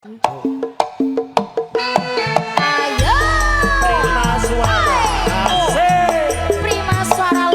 Ayo. Prima suara asik. Prima suara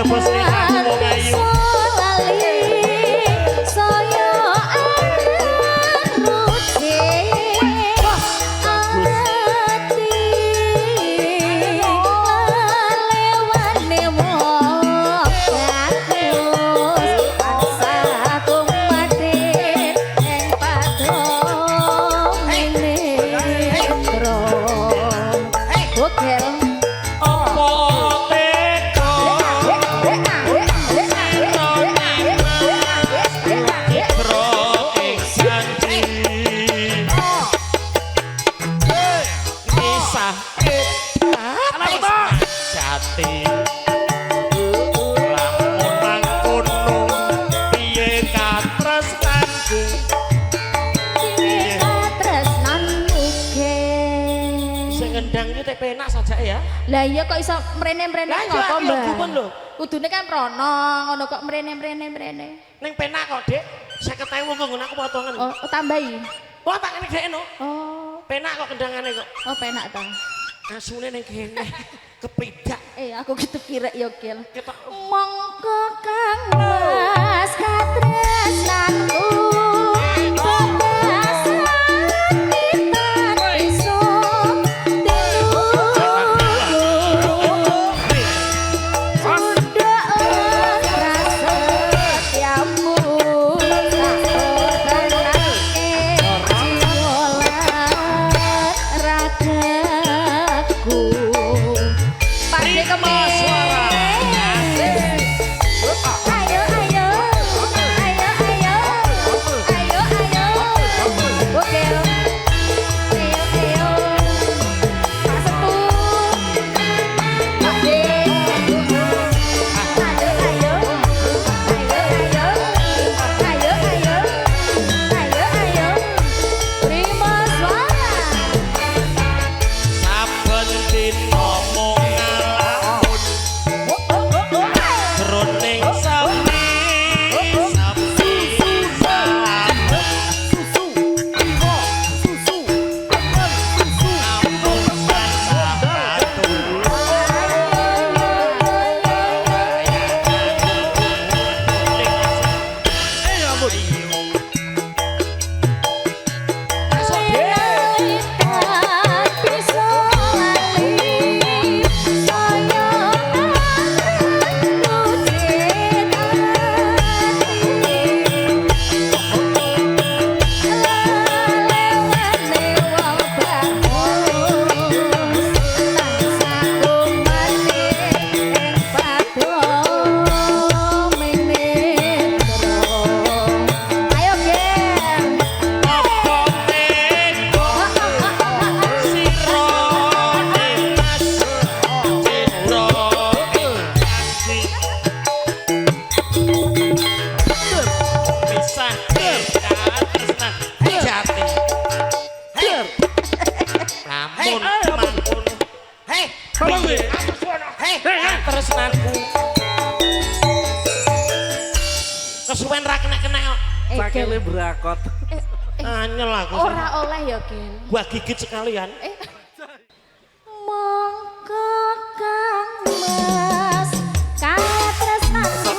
coba selingkuh wong ayu. Penak saja ya. Lah iya kok iso mrene-mrene ngopo, Mbak? Kudune kan rono, ngono kok mrene-mrene. Ning penak kok, Dik. 50.000 nggon aku potongan. Oh, tambahi. Wah, tak ngene dhekno. Oh. Penak kok kendangane kok. Oh, penak ta. Asune ning kene. Kepridak. Aku gitu kira ya, Gil. Ketok. Mongko Kang Mas katresnanku. Tresnanku. Kesuwen ra kena-kena kok. Sakile brakot. Anyel aku. Ora oleh ya, Gil. Gua gigit sekalian. Mongko Kang Mas katresnanku.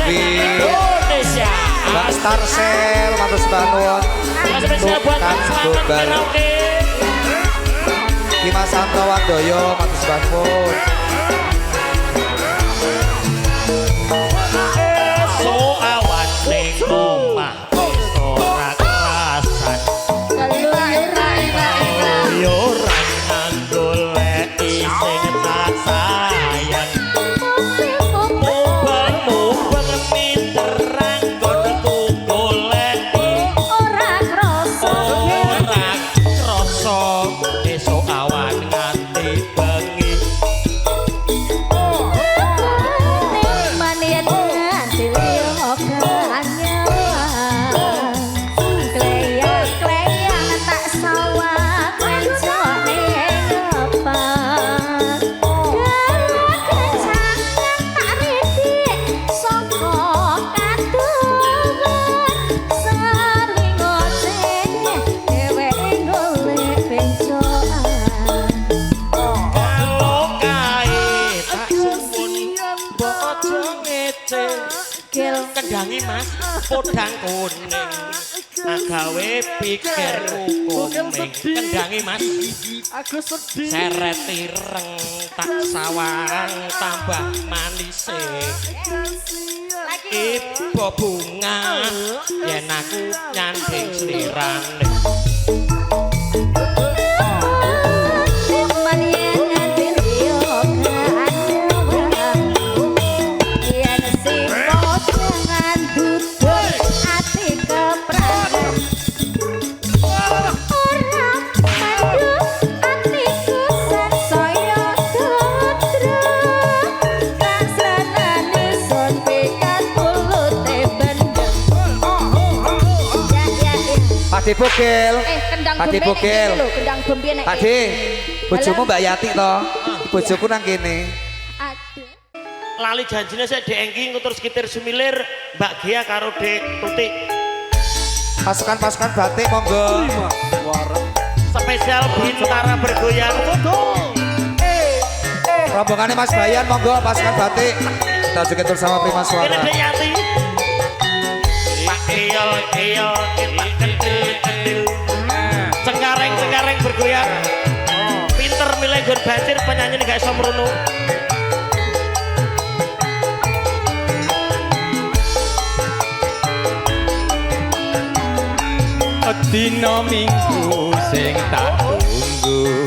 Indonesia. Mbak Starsel, matur nuwun. Untuk Kang Gobal. Dimas Santo Wandoyo, matur nuwun. So awan ning omah wis ora kerasan. Yo ora golek sing tak sayang. Esok awan nganti bengi Gel. Kendangi Mas, podang kuning. Agawe pikirku kuning. Kendangi Mas. Aku sedih. Seret ireng tak sawang tambah manis. Ibu bunga yen aku nyanding slirane. Pakde Bogel. Kendang Pakde bembe Bogel. lho, kendang bembe nek. Pakde, bojomu Mbak Yati to. Bojoku nang kene. Aduh. Lali janjine sik Dek Engki ngutur sekitar Sumilir, Mbak Gia karo Dek Tutik. Pasukan-pasukan batik monggo. Spesial Bintara bergoyang. Rombongannya Mas Bayan monggo pasukan batik. Kita juga tur sama Prima Ini Suara. Dek Yati. Pak Eyol kita kendil. Cengkareng bergoyang. Pinter milih gur banjir penyanyi ini gak iso mrono. Dina Minggu sing tak tunggu.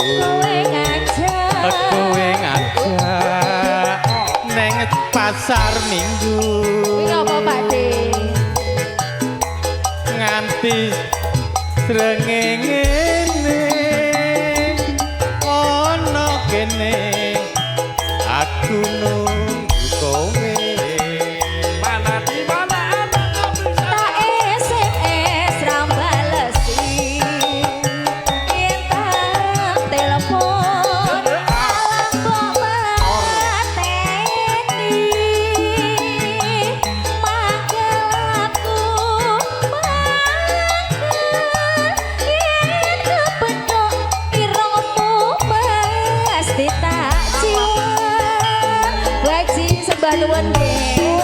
Kowe ngajak neng pasar Minggu. Kuwi apa Pakde? Nganti srengenge ana kene aku nunggu kowe. Mana di mana Tak SMS rambalesi. Yen tak telepon alam kok mateni. Mangkel aku yen kepethuk irungmu pasti tak cium. Waji sembah nuwun nggih.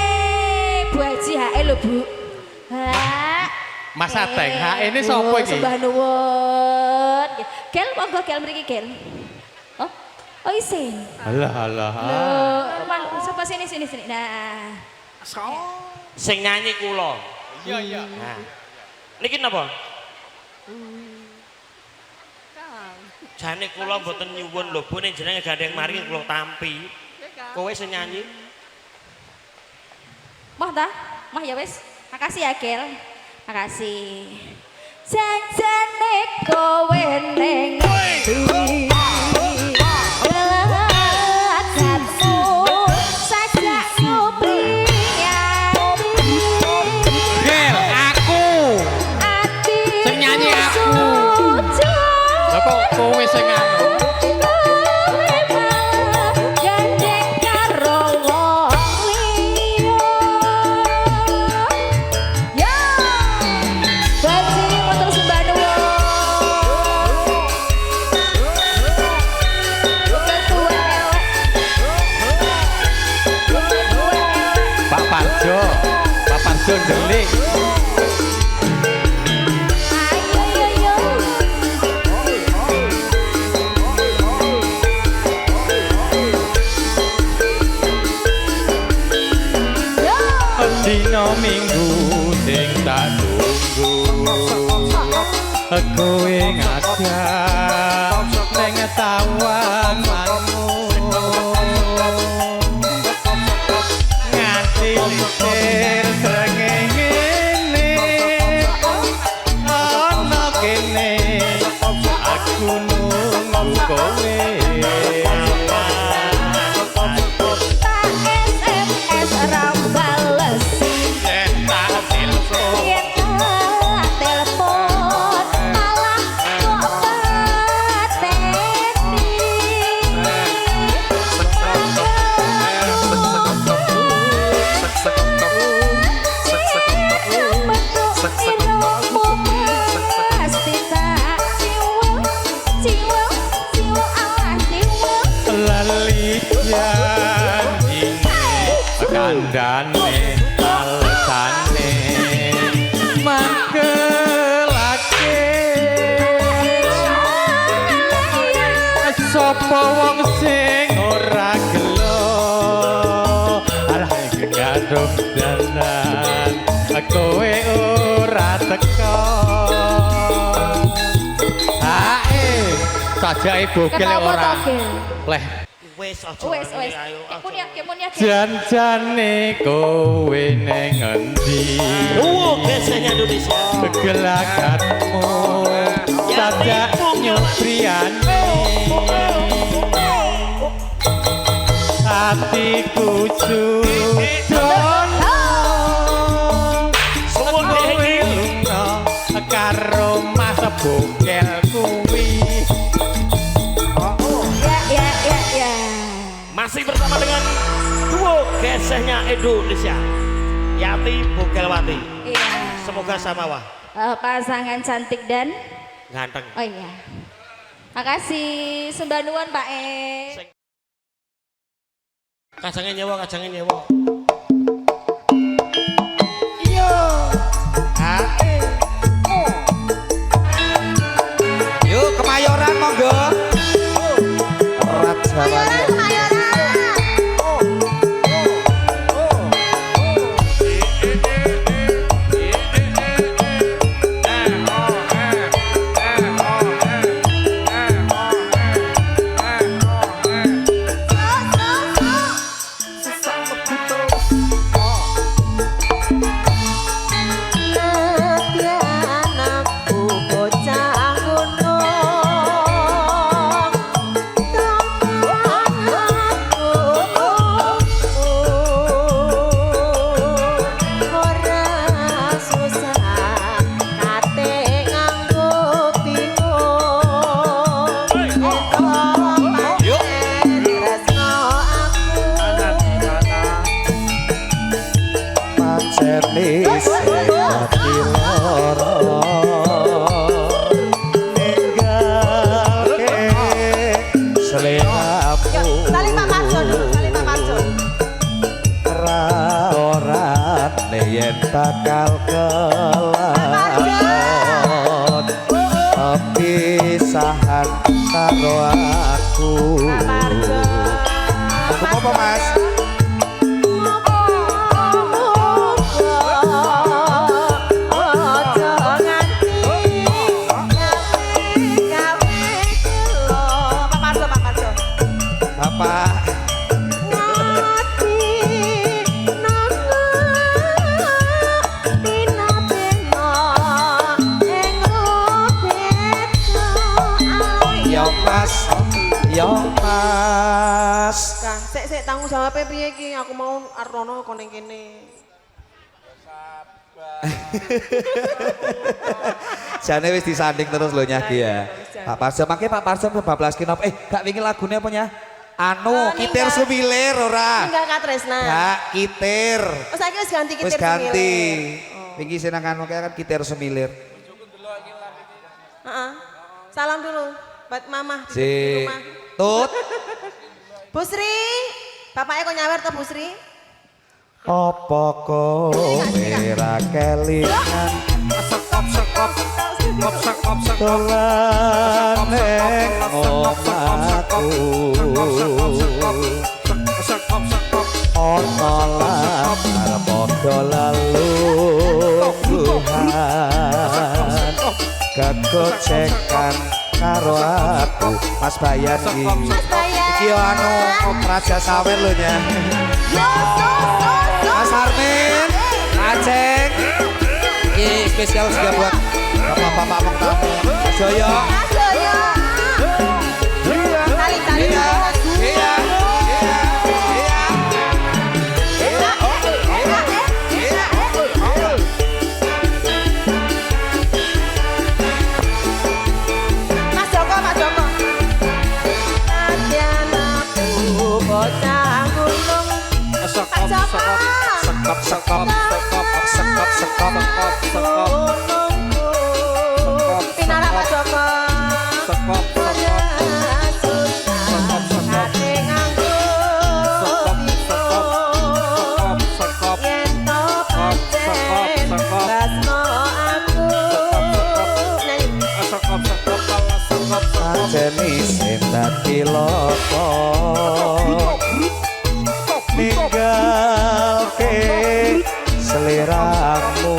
Ibu Bu Haji hae lho Bu. Mas Ateng, ini sapa iki? Sembah nuwun. Gel monggo gel mriki gel. Oh, oh isin. Alah alah. Loh, sapa sini. Nah. Sing nyanyi kula. Iya. Nah. Niki napa? Jane kula mboten nyuwun lho Bu ning jenenge gandeng mari kula tampi. Kowe sing nyanyi. Mah ta? Mah ya wis. Makasih ya Gel. Makasih. Janjane kowe ning ndi? Gelakatmu sajakmu priyadi. Gel, aku. Ati Sing nyanyi aku. sujud. Lah kok kowe sing anu? Kowe malah gandeng karo wong liya. Yo, Baji motor sembah nuwun. Ketua elek. Pak Parjo ndelik. Ayo yo yo. Yo. Dina Minggu sing tak tunggu. Kowe ngajak neng tawanganmu. Nganti litir srengenge ana kene aku nunggu kowe. Tak SMS rambalesi. Tak telepon sajake bogel ora. Leh Wes aja. Wes. Ayo. Kemun ya. jan-jane kowe ning endi? Biasanya Indonesia. Gelagatmu sajak nyupriane. Hatiku sudono Semua kowe iki. lunga karo mas bogel kuwi. Ya. Masih bersama dengan duo gesehnya Indonesia. Yati Bukelwati. Iya. Semoga samawa. Pasangan cantik dan Ganteng. oh iya. Makasih sembanuan Pak E. Kacangnya nyewa. Iya. Yuk Kemayoran monggo. Raja Wali. Pacenis dadi loro ninggalke seleramu. Saling Pak Marjo dulu, saling Pak Marjo. Ra ora yen bakal kelakon pisahan karo aku. Pak Marjo. Aku apa Mas? Bapak Yo Mas. Kang, sik tanggung jawabnya piye iki? Aku mau Arnono kon ning kene. Jane wis disanding terus lho nyagi ya. Pak Parjo, makanya Pak Parjo bablas kinop. Gak wingi lagune apa nya? Kitir Sumilir ora? Tinggal Katresna. Gak, Kitir. Oh, saiki wis ganti Kitir Wis ganti. Sumilir. Wingi senengan kan Kitir Sumilir. Heeh. Salam dulu buat Mama di Si rumah. Tut. Bu Sri, bapaknya kok nyawer to Bu Sri? Apa kowe ra kelingan dolan ning omahku ana lan padha lalungguhan kegocekan karo aku Mas Bayan iki anu Raja Sawer lho nya Mas Armin, Aceng, ini spesial juga buat bapak-bapak Mong Tamu, Mas Joyo. Tali. Iya. Mas Joko. Nadyan aku bocah gunung. Sekop. Pinara Pak Joko. Jenis dadi loko ninggalke seliramu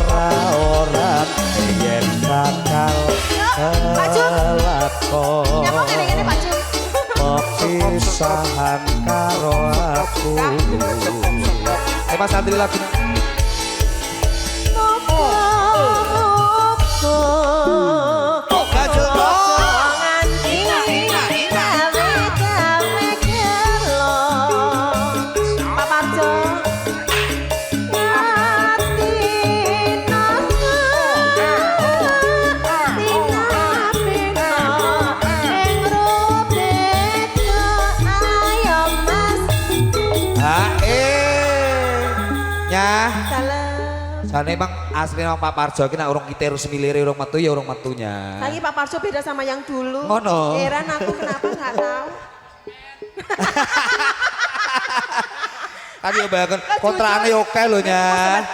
ra ora yen bakal lakon Nyapa ngene-ngene Pak Ju. pepisahan karo aku. Mas Santri lagu. Jane emang asli nang Pak Parjo ki nek urung kiter semilire urung metu ya urung metunya. Lagi Pak Parjo beda sama yang dulu. Ngono. Heran aku kenapa nggak tahu. Kan yo bayangkan kontraane yo oke lho nya.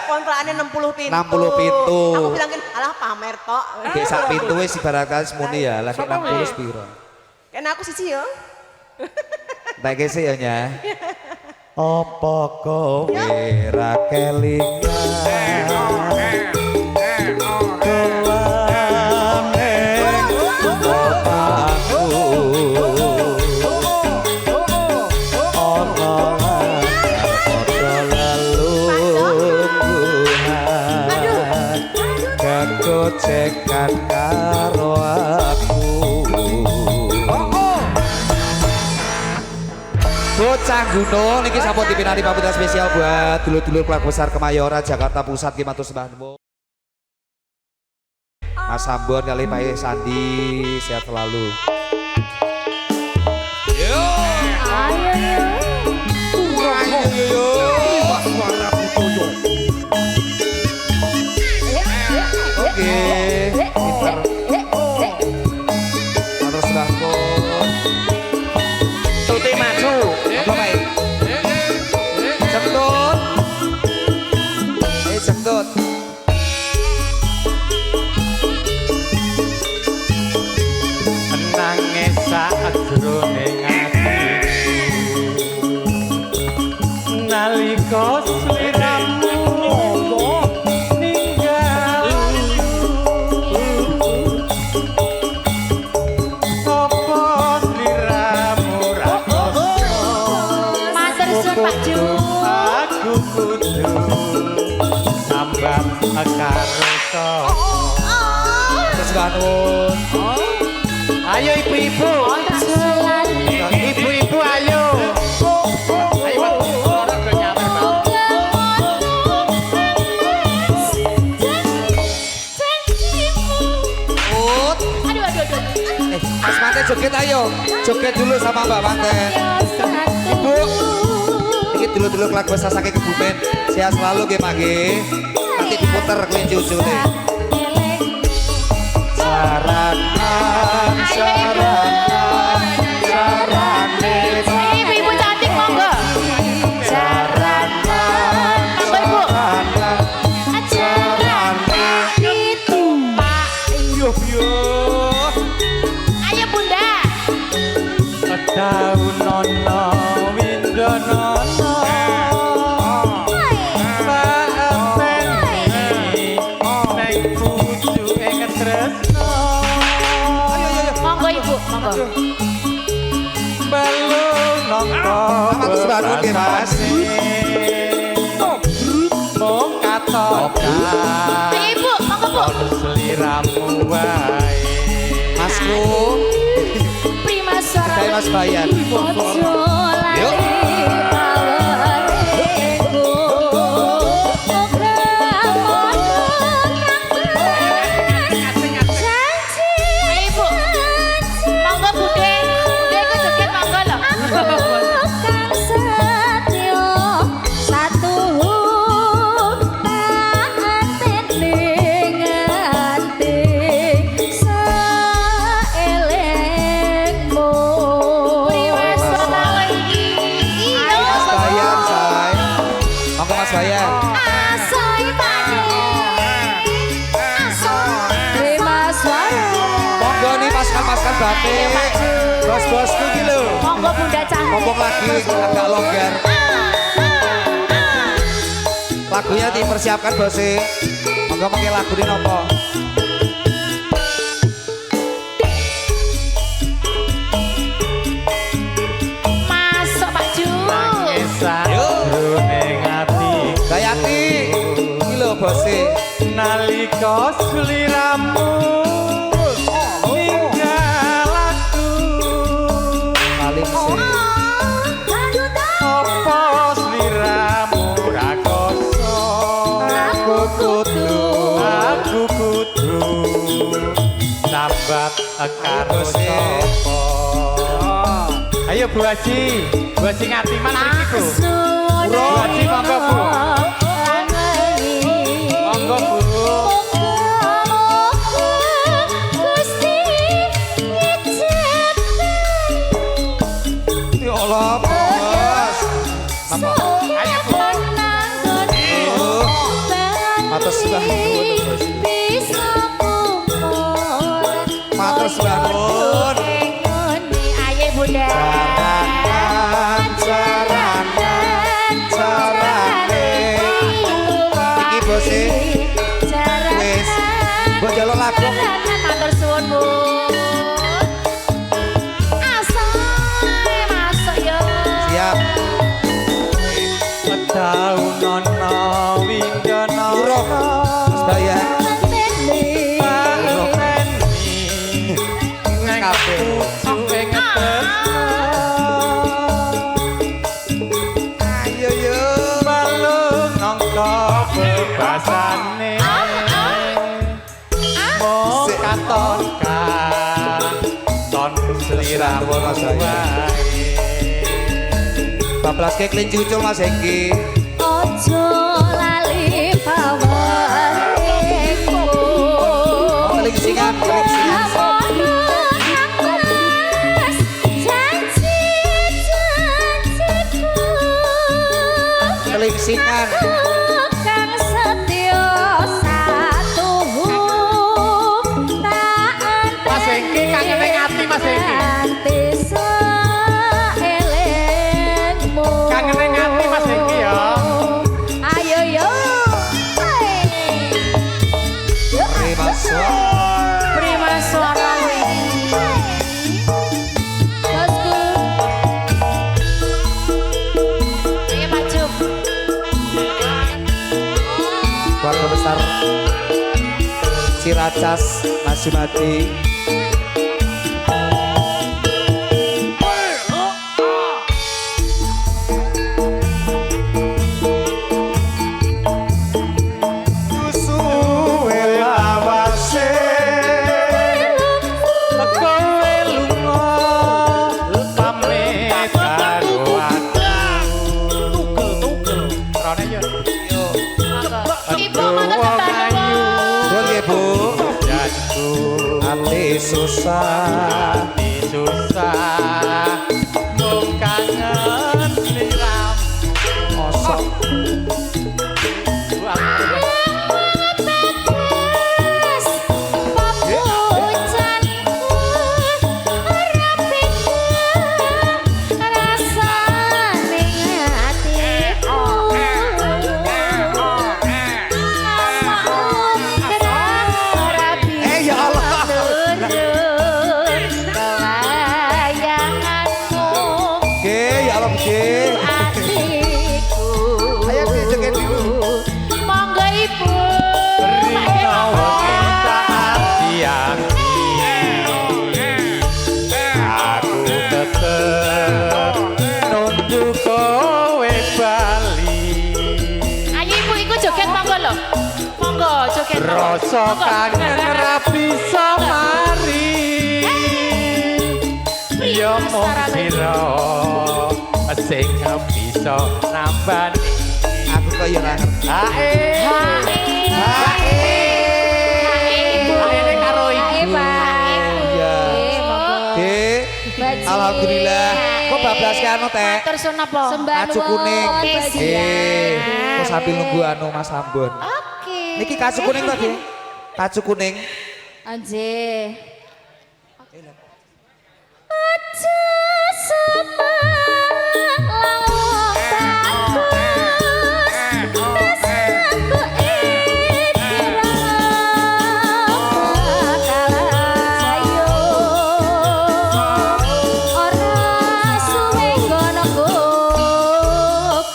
Kontraannya 60 pintu. 60 pintu. Aku bilangin alah pamer tok. Dek sak pintu wis ibaratkan semuni ya, lagi 60 sepiro. Kena aku siji yo. Tak kese ya nya. Apa kowe ra kelingan kelane aku ana padha lelungan kegocekan karo aku. Bocah Gunung niki sampun dipinari pamungkas spesial buat dulur-dulur keluarga besar Kemayoran Jakarta Pusat ki matur sembah nuwun. Mas Ambon kali Pak Sandi sehat selalu. Yo. Ayo. Suara Butoyo. Oke. Matur sembah nuwun. Tuti maju. Apa baik? Jemdut. Jemdut. Nangis saat jroning atiku nalika sliramu ninggal apa sliramu ra Matur suwun Pak Ju. aku kudu sambat karo Terus nuwun. ayo ibu-ibu ibu-ibu ayo Ut. Mas Manten joget ayo. Joget dulu sama Mbak Manten. Ibu. Iki dulu-dulu keluarga besar saking Kebumen. Sehat selalu nggih Pak nggih. Nanti diputer kelinci ujune. Saranan sarane Ibu-ibu cantik monggo. saranan Monggo Ibu. sarane Itu Pak. yo yo. Ayo Bunda. daun nono windonono neng pucuke ketresno Monggo Ibu, monggo. balung nongko Matur sembah nuwun nggih, Mas. mung katokan Ayo Ibu, monggo Bu. seliramu wae Masku. Prima suara. Saya Mas Bayan. Yuk. Mas Bayan, say. Monggo Mas Bayan. Monggo nih pasukan-pasukan batik. Bos-bosku iki lho. Monggo Bunda cantik. Ngomong lagi agak longgar. Lagunya dipersiapkan bos. Monggo pakai lagu ini nopo. Dayati iki lho bose nalika sliramu ninggal aku paling sih apa sliramu ra koso aku kudu sambat karo sapa ayo Bu Haji ngatiman mriki Bu Bu Haji monggo Bu monggo Bu ya Allah bos apa ayo Bu matur bangun matur bangun carane iki bose wis mbok njaluk lagu matur suwun Bu masuk yo siap daun ana windono urung Mas Bayan kabeh ayo yo balung nangka bebasane mau katokan ton sliramu wae bablas ke kelinci ucul Mas Hengki ojo lali pawaiku kelingsingan kelingsingan kang setya satu taat Mas Hengki kangen ning ati Mas Hengki kangen ning ati Mas Hengki ya ayo yo prima suara bosku ayo maju keluarga besar Ciracas Mas Sumadi suwe lawase kowe lunga pamit karo aku tugel rene yo ibu mana ketemu Bon nggih Bu jatuh ati susah mung kangen sliramu osok bebas papucanku ora beda rasane atiku ya Allah Oke ya Allah Oke ayo kita joget dulu monggo ibu rinawa kita siang aku tetep nunggu kowe bali ayo ibu ikut joget monggo lho monggo joget rasa kangen ra bisa mari ya mung sira sing bisa nambani aku kaya ora ngerti hae Ini karo ibu. iya alhamdulillah kok bablas ke anu teh matur suwun apa kacu kuning siap. kok sambil nunggu anu Mas Ambon oke niki kacu kuning tadi kacu kuning Anje aja semang lawang bagus rasaku kalayo ora suwe gono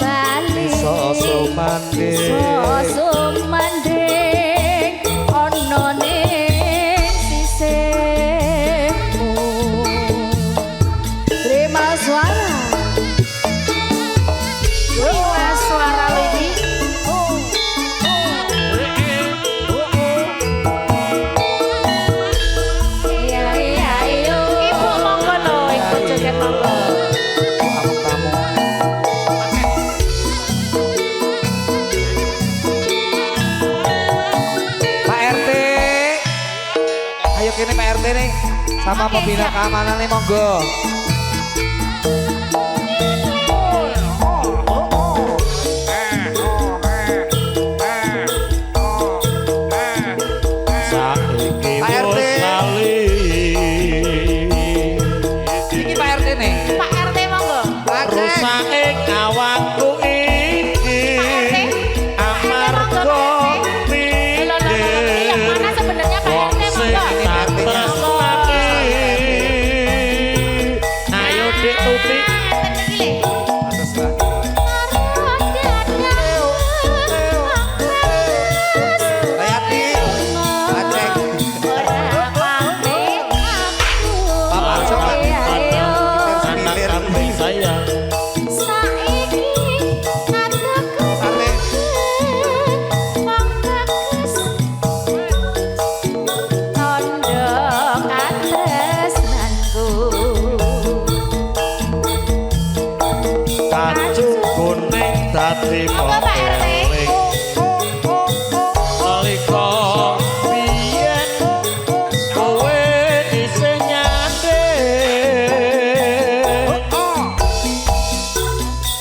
kali sosok mandi Sumanding ana ning sisihmu Terima suara Terima suara Lidi Iya iya iyo Ibu monggo lho ibu joget monggo Pak RT. Ayo kini Pak RT nih sama Oke, pembina siap. keamanan nih monggo. Saiki Pak RT. wis lali. Iki Pak RT nih. Pak RT monggo Rusake awakku iki amarga yang mana sebenarnya Pak wong RT sing monggo tak tresnake. Ayo Dik Tuti Atas lagi. Hayati. Aceh. Pak Marjo, Pak. anak kambing sayang. Sate. Kacu kuning dadi modeling. Nalika biyen kowe isih nyanding.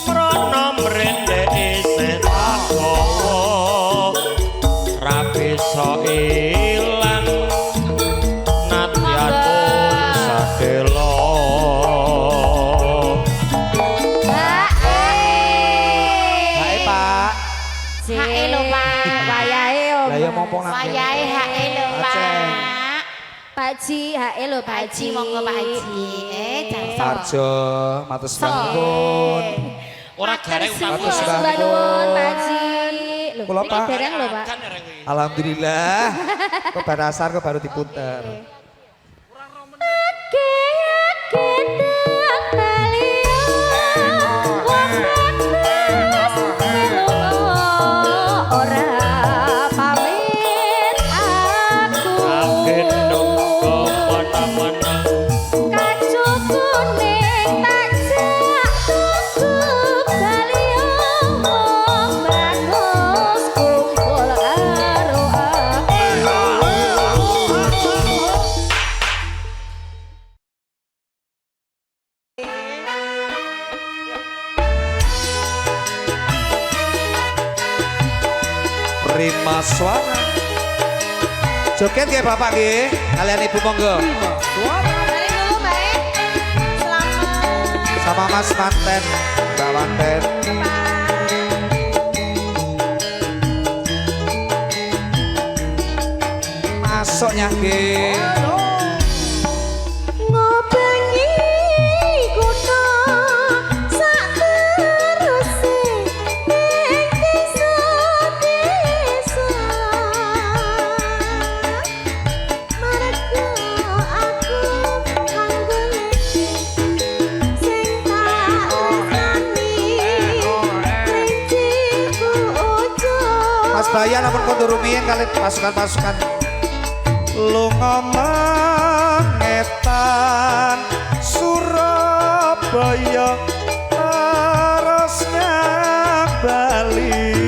Mrono mrene isih takowo. Ra bisa ilang nadyan pun sadelo. Hai Pak. Hae lho Pak, wayahe yo. Lah ya mumpung nang kene. Wayahe hae lho Pak. Aceh. Pak Ji, hae lho Pak Ji. monggo Pak Haji. Jangan Marjo, matur suwun. Ora gareng Matur Terima suwun. nuwun Pak Ji. Lho, Kula, iki Pak. dereng lho Pak. Alhamdulillah. Kok bar asar kok baru diputer. Agen nunggu mana-mana. Prima suara. Joget nggih Bapak nggih. Kalian Ibu monggo. Mari dulu Mbak. Selamat. Sama Mas Manten, Mbak Manten. Masuknya nggih. Ngobengi kutha sak teruse ning desa-desa marga aku kanggo sing tak resani renciku ojo Mas Bayan ampun kondur rumiyin kali pasukan-pasukan. Lunga mangetan Surabaya terus Bali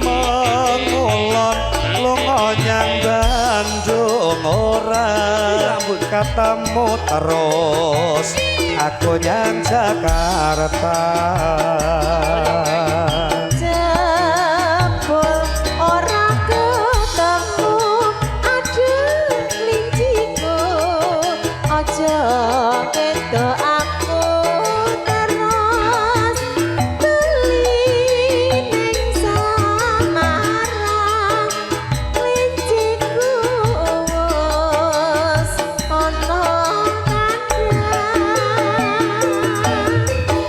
mengulon lunga nyang Bandung ora katamu terus aku nyang Jakarta. jebul ora ketemu aduh linciku aja kedo aku terus beli ning Samarang linciku wis ana kandhang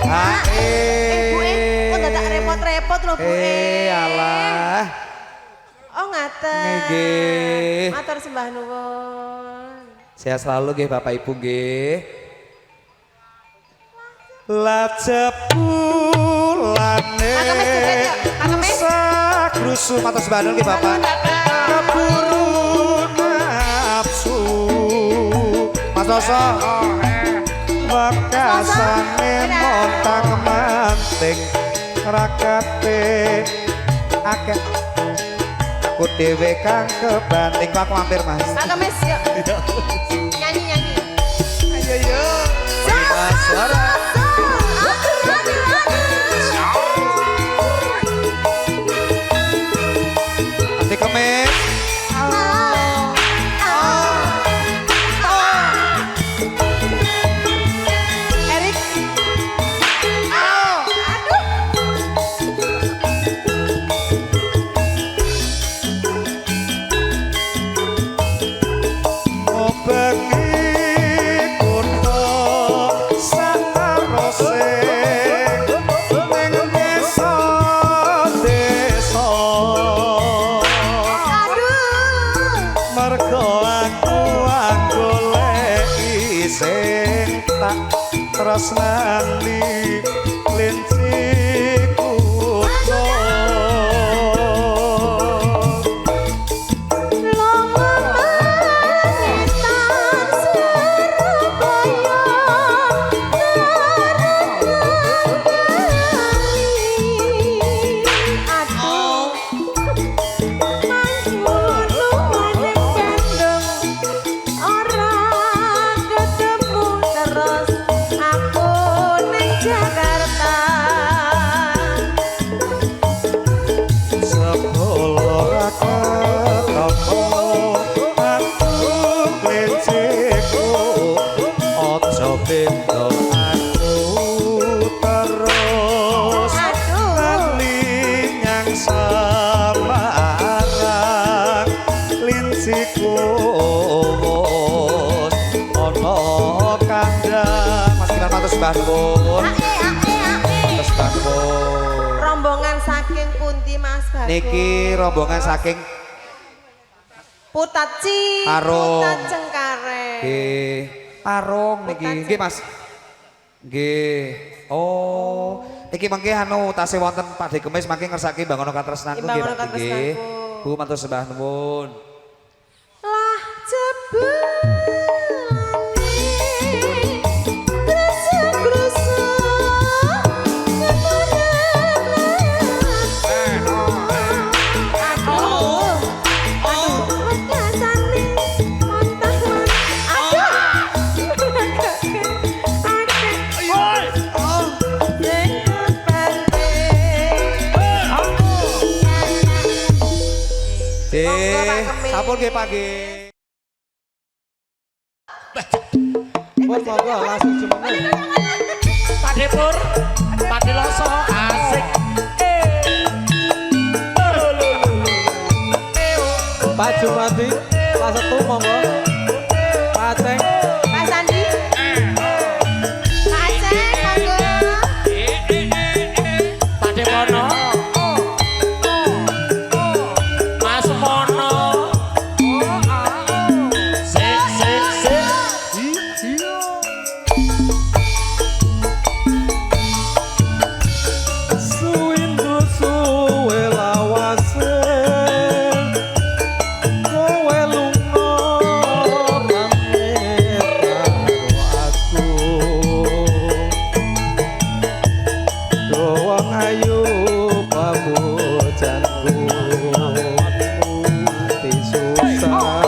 Hae repot lho Bu. Alah. Oh ngaten. Nggih. Matur sembah nuwun. Sehat selalu nggih Bapak Ibu nggih. Lajepulane sakrusu matur sembah nuwun nggih Bapak. Keburu nafsu. Mas Doso. Wakasane montang manting rakate akeh aku dhewe kang kebanting aku mampir Mas. Kak Kemis yuk. Nyanyi. Ayo yo. Mas suara. Ati Kemis. Erik. Tresnani linci kutho Rombongan saking pundi Mas Bagus? Niki rombongan saking Putaci, Parung. Putat Cengkareng. nggih Parung niki nggih Mas. Nggih. Oh, niki mangke anu tasih wonten Pakde Kemis mangke ngersake bangono katresnanku nggih Bangono Pak nggih. katresnanku. Bu matur sembah nuwun. Lah jebul sampun nggih Pak nggih. Pun monggo langsung jumeneng. Pak Depur, Pak Deloso, asik. Pak Jumadi, Pak Setu monggo. Pak Ceng. Pak Sandi. Pak Aceh, monggo. Pak Demono. Mas Mono. Sik. Suwindu suwe lawase. Kowe lunga pamit karo aku. Doang ayu pamujanku. Ti susah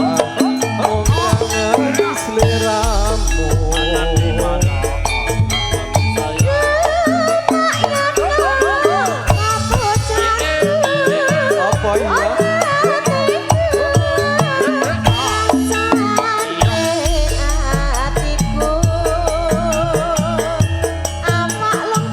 mung kangen sliramu. Apa iya? Amak long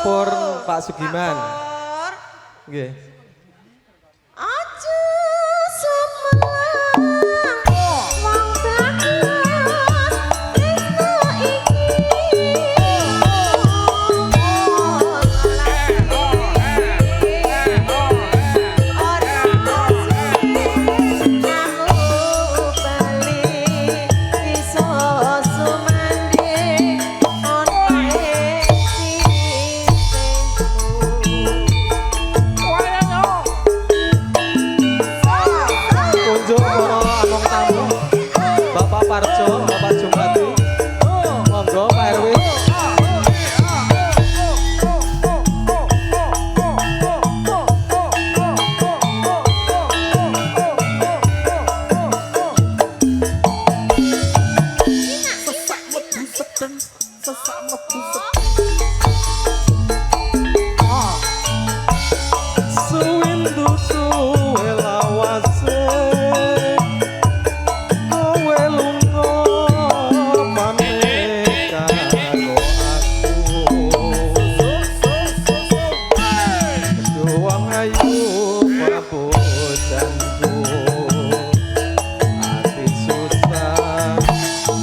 Lapor Pak Sugiman. Lapor. Nggih. Aja semelang wong bagus tresno Unjuk para among tamu. Bapak Parjo, Bapak Jumati. Monggo Pak Erwin. Suwindu suwe lawase kowe lunga pamit karo aku Juang ayu papujanku ati susah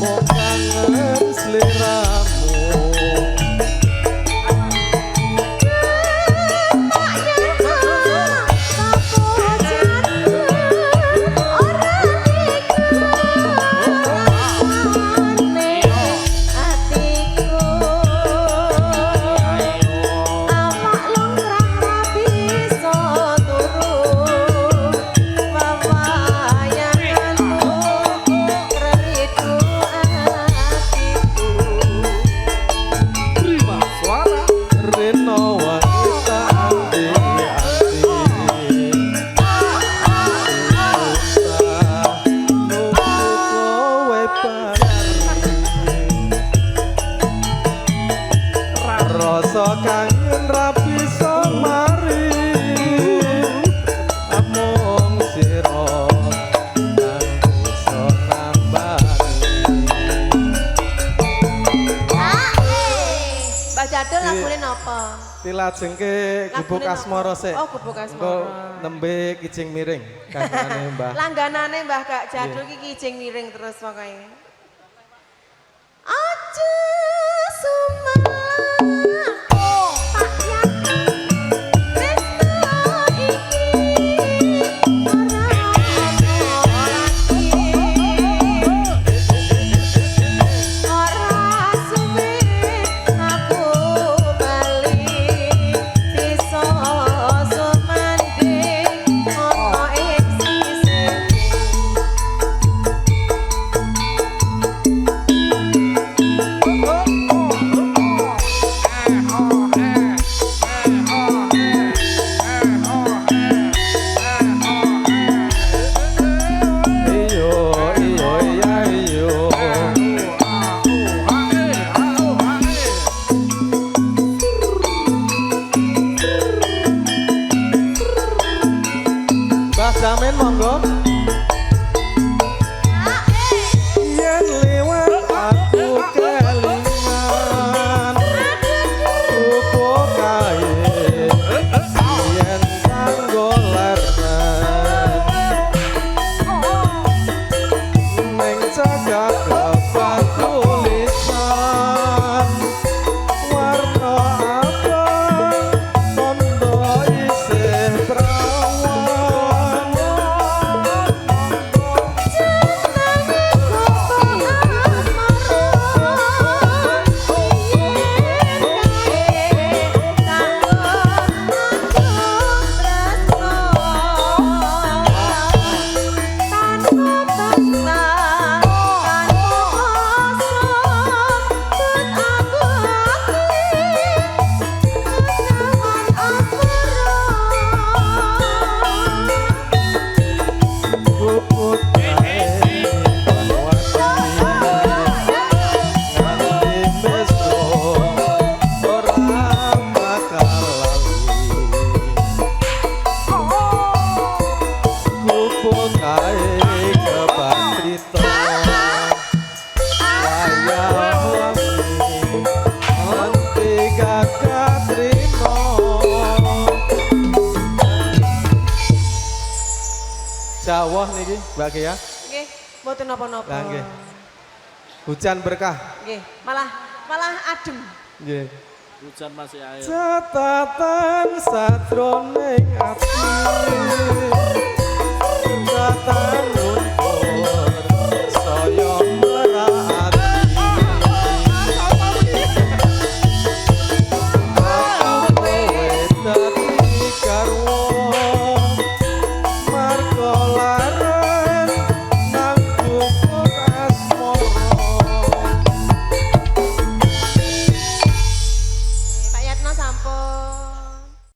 mau kangen sliramu Reno wanita andi-andi Susah nunggu kowe bali Rasa kangen ra bisa mari Amung sira kang bisa nambani Mbak Jadul lagune napa? Dilajengke gubuk Lagune asmara napa? sik. Oh, gubuk asmara. Engko nembe kijing miring kancane Mbah. Langganane Mbah Kak Jadul iki kijing miring terus pokoke. Aja sumelang tak yakin tresno iki ora suwe aku bali bisa sumandhe ana ing sisihmu Iyo iyo iya iyo. Mbah Jamin monggo. Yen liwat aku kelingan Rupo kae yen kanggo lernen Neng cagak lepat tulisan Warna abang Tondo isih perawan dawuh niki Mbak Gea. Nggih, mboten napa-napa. Lah nggih. Hujan berkah. Nggih, malah adem. Nggih. Hujan masih air. Catatan satroning ati